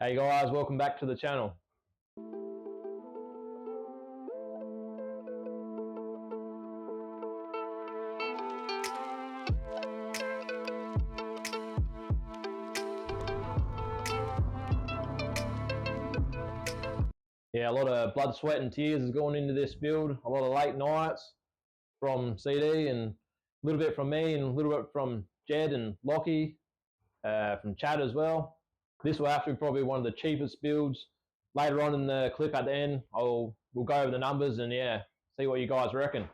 Hey guys, welcome back to the channel. Yeah, a lot of blood, sweat and tears has gone into this build. A lot of late nights from CD and a little bit from me and a little bit from Jed and Lockie, from Chad as well. This will have to be probably one of the cheapest builds. Later on in the clip at the end, we'll go over the numbers and yeah, see what you guys reckon.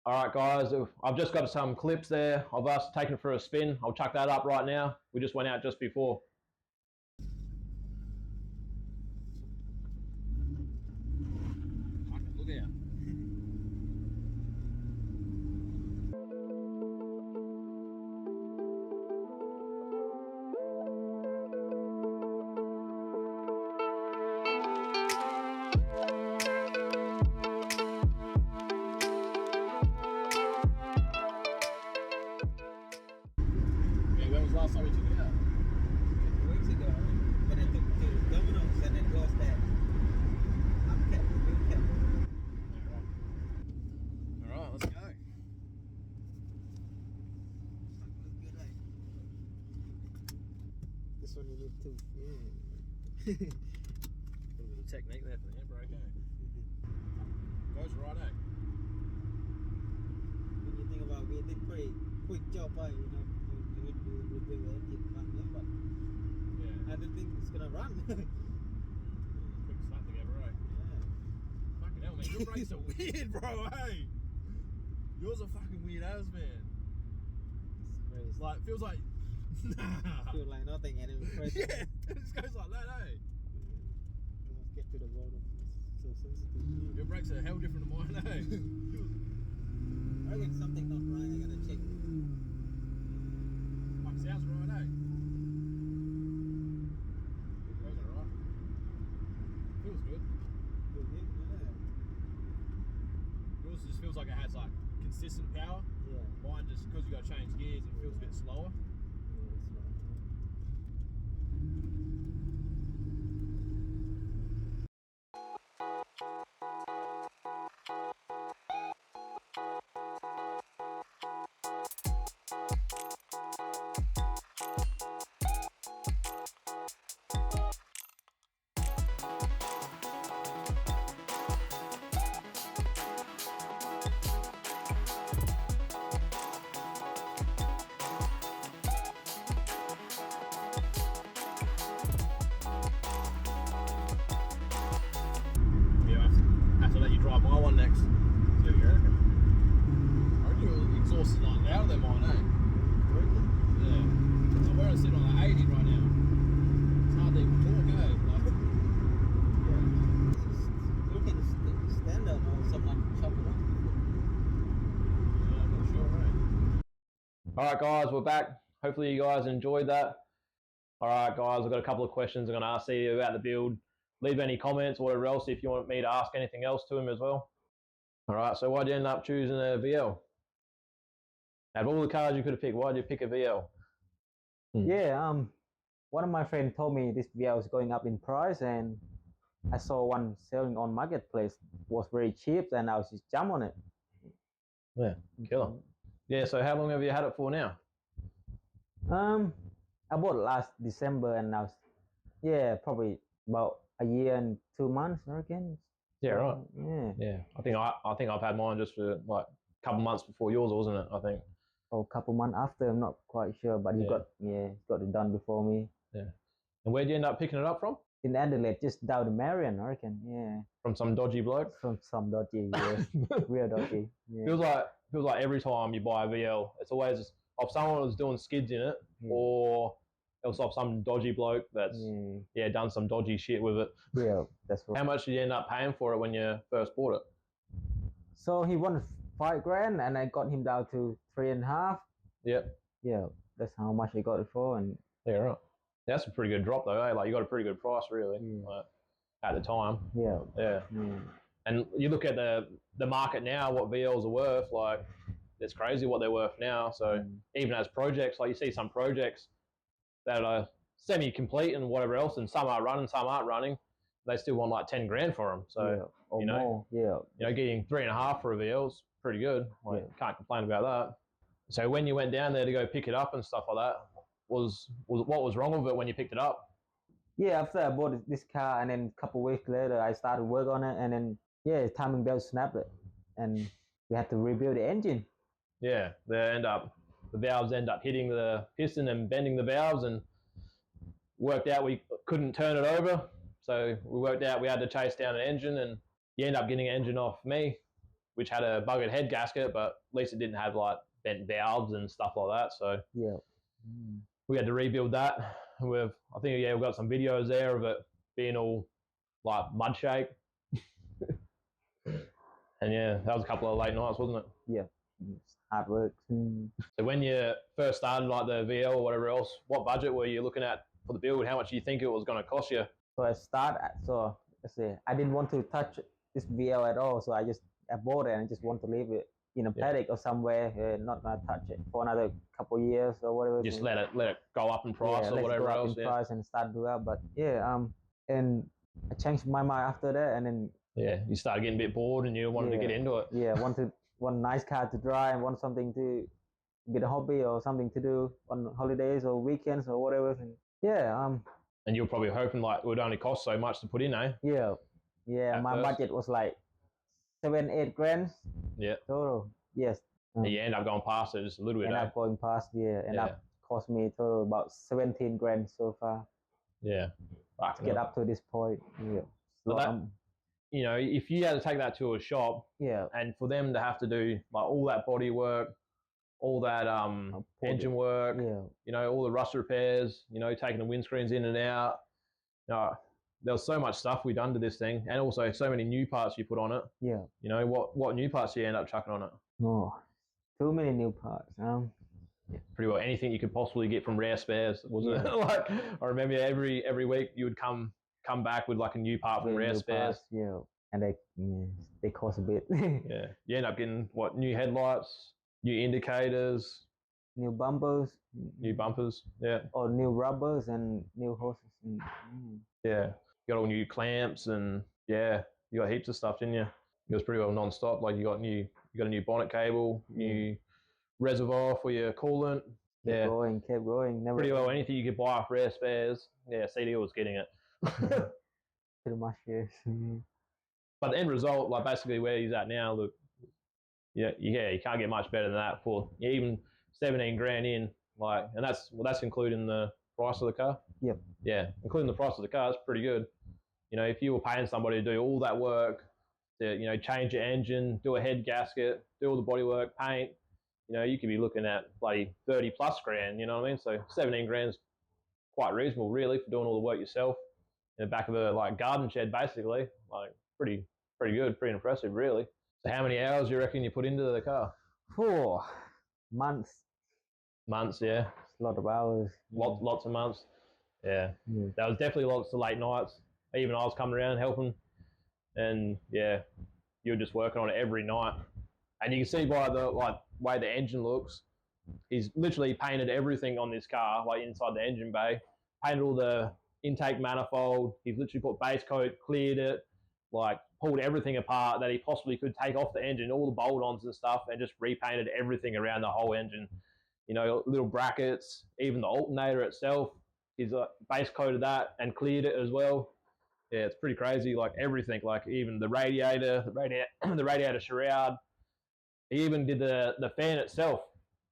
All right, guys, I've just got some clips there of us taking it for a spin. I'll chuck that up right now. We just went out just before. Look out. When was the last time we took it out? 2 weeks ago, but it took to Domino's and then lost that. I'm kept, you kept. Alright, let's go. Look good, eh? This one you need to, yeah. A little bit of technique there for the handbrake, eh? Goes right, eh? When you think about, we did pretty quick job, eh? You know, we build the engine back there, but Yeah. I didn't think it's gonna run. Quick slap together, eh? Yeah. Fucking hell, man. Your brakes are weird, bro, hey? Yours are fucking weird as, man. It's Like, feels like. feel like nothing and it press. Yeah, it just goes like that, eh? You must get to the bottom. It's so sensitive. Your brakes are hell different to mine, eh? I reckon something not right. I gotta check. Fuck, sounds right, eh? Goes alright. Feels good. Feel good? Yeah. Yours just feels like it has like consistent power. Yeah. Mine just because you got to change gears, it feels a bit slower. Yeah, that's right. Yeah, I have to let you drive my one next. See what you reckon. I reckon your exhaust is like louder than mine, eh? Yeah. So we're only sitting on like 80 right now. It's hard to even talk, eh? Like, You can stand up or someone chop it off. yeah, I'm not sure, eh? All right, guys, we're back. Hopefully you guys enjoyed that. All right, guys, I've got a couple of questions I'm going to ask you about the build. Leave any comments or whatever else if you want me to ask anything else to him as well. All right, so why'd you end up choosing a VL? Out of all the cars you could have picked, why'd you pick a VL? Yeah, one of my friends told me this VR was going up in price, and I saw one selling on marketplace was very cheap, and I was just jump on it. Yeah, killer. Yeah, so how long have you had it for now? I bought last December, and I was, yeah, probably about a year and 2 months, I reckon. Yeah, right. Yeah. Yeah, I think I've had mine just for like a couple months before yours, wasn't it? I think. Or a couple months after, I'm not quite sure, but he got it done before me. Yeah. And where'd you end up picking it up from? In Adelaide, just down the Marion, I reckon. Yeah. From some dodgy bloke? From some dodgy, yeah. Real dodgy. Yeah. Feels like every time you buy a VL, it's always of someone who's doing skids in it, or else of some dodgy bloke that's done some dodgy shit with it. Yeah, that's right. How much did you end up paying for it when you first bought it? So he wanted $5,000, and I got him down to 3.5. Yeah. Yeah, that's how much I got it for, and yeah, right. That's a pretty good drop though, eh? Like you got a pretty good price really, like, at the time. Yeah. Yeah. And you look at the market now, what VLs are worth, like it's crazy what they're worth now. So even as projects, like you see some projects that are semi-complete and whatever else, and some are running, some aren't running. They still want like 10 grand for them. So yeah, or you know, more. Yeah, you know, getting 3.5 for a VL is pretty good. Like, can't complain about that. So when you went down there to go pick it up and stuff like that, was what was wrong with it when you picked it up? yeah. After I bought this car, and then a couple of weeks later, I started work on it, and then yeah, timing belt snapped it, and we had to rebuild the engine. Yeah, the valves end up hitting the piston and bending the valves, and worked out we couldn't turn it over. So we worked out we had to chase down an engine, and you end up getting an engine off me, which had a buggered head gasket, but at least it didn't have like bent valves and stuff like that. So yeah, we had to rebuild that. I think we've got some videos there of it being all like mud shake. And yeah, that was a couple of late nights, wasn't it? yeah. It's hard work. So when you first started like the VL or whatever else, what budget were you looking at for the build? How much do you think it was going to cost you? So let's say I didn't want to touch this VL at all. So I bought it and just want to leave it in a paddock or somewhere, not gonna touch it for another couple of years or whatever. Just let it go up in price or whatever else. In price and start to up. But and I changed my mind after that, and then you started getting a bit bored and you wanted to get into it. Yeah, want a nice car to drive, want something to get a hobby or something to do on holidays or weekends or whatever. And and you're probably hoping like it would only cost so much to put in, eh? Yeah. My budget was like 7-8 grand. Yeah. Total. Yes. And you end up going past it just a little bit. End up going past, up cost me total about 17 grand so far. Yeah. To get up to this point. Yeah. So you know, if you had to take that to a shop, and for them to have to do like all that body work, all that engine work, you know, all the rust repairs, you know, taking the windscreens in and out. There was so much stuff we done to this thing, and also so many new parts you put on it. Yeah. You know, what new parts do you end up chucking on it? Oh, too many new parts. Pretty well anything you could possibly get from Rare Spares, wasn't it? Like I remember every week you would come back with like a new part from Rare Spares. Parts, and they cost a bit. Yeah, you end up getting new headlights, new indicators, new bumpers, or new rubbers and new hoses. Yeah, you got all new clamps and you got heaps of stuff, didn't you? It was pretty well non-stop. Like you got a new bonnet cable, new reservoir for your coolant. Kept going. Never pretty well anything you could buy off Rare Spares. Yeah, CD was getting it. Pretty much, yes. But the end result, like basically where he's at now, look, you can't get much better than that for even 17 grand in, like, and that's including the price of the car. Yep. Yeah, including the price of the car, it's pretty good. You know, if you were paying somebody to do all that work, to, you know, change your engine, do a head gasket, do all the body work, paint, you know, you could be looking at bloody 30 plus grand, you know what I mean? So 17 grand is quite reasonable, really, for doing all the work yourself in the back of a like garden shed, basically. Like pretty good, pretty impressive, really. So how many hours do you reckon you put into the car? 4 months. Months, yeah. It's a lot of hours. Lots of months. Yeah. There was definitely lots of late nights. Even I was coming around helping, and you were just working on it every night. And you can see by the way the engine looks, he's literally painted everything on this car, like inside the engine bay. Painted all the intake manifold. He's literally put base coat, cleared it, like pulled everything apart that he possibly could take off the engine, all the bolt-ons and stuff, and just repainted everything around the whole engine. You know, little brackets, even the alternator itself. He's base coated that and cleared it as well. Yeah, it's pretty crazy. Like everything, like even the radiator shroud. He even did the fan itself.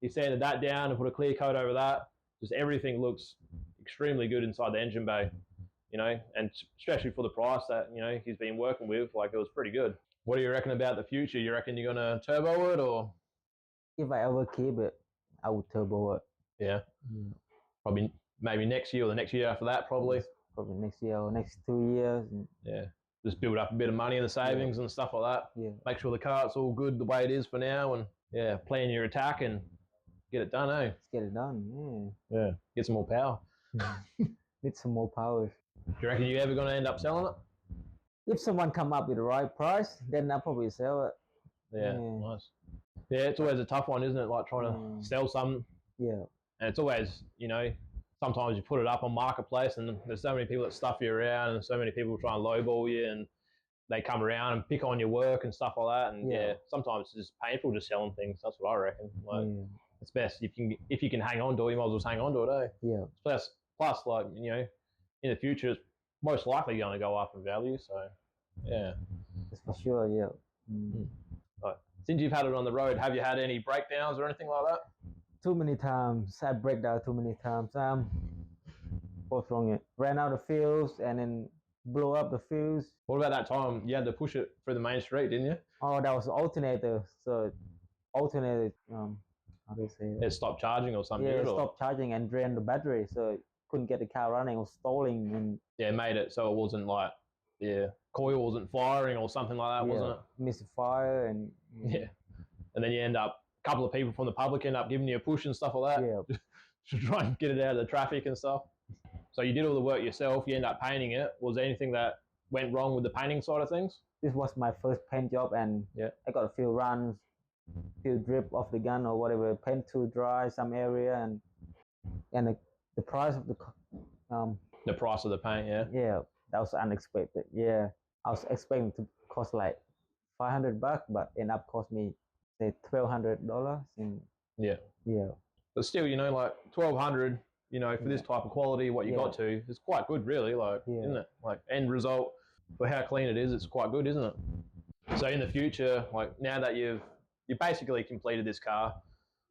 He sanded that down and put a clear coat over that. Just everything looks extremely good inside the engine bay, you know, and especially for the price that, you know, he's been working with, like it was pretty good. What do you reckon about the future? You reckon you're going to turbo it, or? If I ever keep it, I would turbo it. Yeah. Probably maybe next year or the next year after that, probably. Probably next year or next 2 years. Yeah. Just build up a bit of money in the savings and stuff like that. Yeah. Make sure the car's all good the way it is for now, and plan your attack and get it done, eh? Let's get it done, Yeah. Get some more power. Need some more power. Do you reckon you're ever going to end up selling it? If someone come up with the right price, then I'll probably sell it. Yeah, nice. Yeah, it's always a tough one, isn't it? Like trying to sell something. Yeah. And it's always, you know, sometimes you put it up on marketplace and there's so many people that stuff you around and so many people try and lowball you and they come around and pick on your work and stuff like that. And yeah, sometimes it's just painful just selling things. That's what I reckon. Like, it's best if you can hang on to it, you might as well just hang on to it, eh? Yeah. Plus, like, you know, in the future, it's most likely going to go up in value. So, yeah. That's for sure, yeah. Right. Since you've had it on the road, have you had any breakdowns or anything like that? Too many times. I break down too many times. What's wrong? Ran out of fuels and then blew up the fuse. What about that time you had to push it through the main street, didn't you? Oh, that was alternator. So alternator, how do you say it? It stopped charging or something. Yeah, it stopped charging and drained the battery, so couldn't get the car running. It was stalling and yeah, made it so it wasn't like coil wasn't firing or something like that, wasn't it? Misfire and yeah, and then you end up a couple of people from the public end up giving you a push and stuff like that. Yeah, to try and get it out of the traffic and stuff. So you did all the work yourself. You end up painting it. Was there anything that went wrong with the painting side of things? This was my first paint job, and I got a few runs, few drip off the gun or whatever. Paint too dry some area, and the price of the price of the paint, yeah, that was unexpected. Yeah, I was expecting to cost like $500, but end up cost me say $1,200. And yeah. But still, you know, like 1,200, you know, for this type of quality, what you got to, is quite good, really, like, isn't it? Like, end result for how clean it is, it's quite good, isn't it? So in the future, like now that you basically completed this car,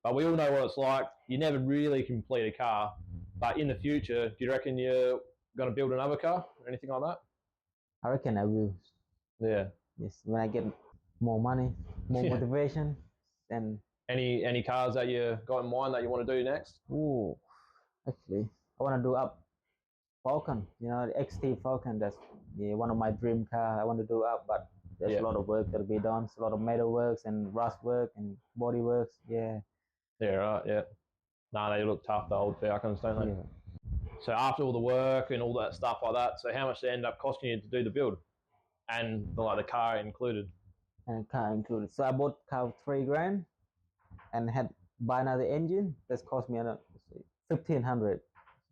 but we all know what it's like. You never really complete a car, but in the future, do you reckon you're going to build another car or anything like that? I reckon I will. Yeah. Yes, when I get more money, more motivation, and any cars that you got in mind that you want to do next? Ooh, actually, I want to do up Falcon. You know, the XT Falcon. That's one of my dream car. I want to do up, but there's a lot of work that'll be done. It's a lot of metal works and rust work and body works. Yeah. Yeah, right. Yeah. No, they look tough, the old Falcons, don't they? Yeah. So after all the work and all that stuff like that, so how much did it end up costing you to do the build, and the car included? And car included. So I bought car $3,000, and had buy another engine. That's cost me $1,500.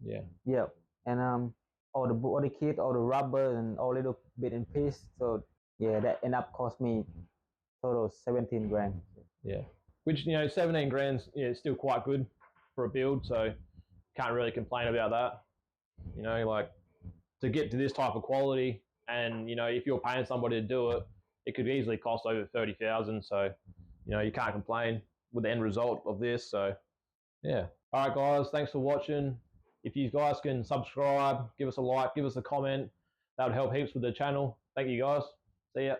Yeah. Yeah. And all the body kit, all the rubber, and all little bit and piece. So yeah, that end up cost me total $17,000. Yeah. Which, you know, 17 grand's still quite good for a build, so can't really complain about that. You know, like to get to this type of quality, and you know, if you're paying somebody to do it, it could easily cost over 30,000. So, you know, you can't complain with the end result of this. So, yeah. All right, guys, thanks for watching. If you guys can subscribe, give us a like, give us a comment, that would help heaps with the channel. Thank you, guys. See ya.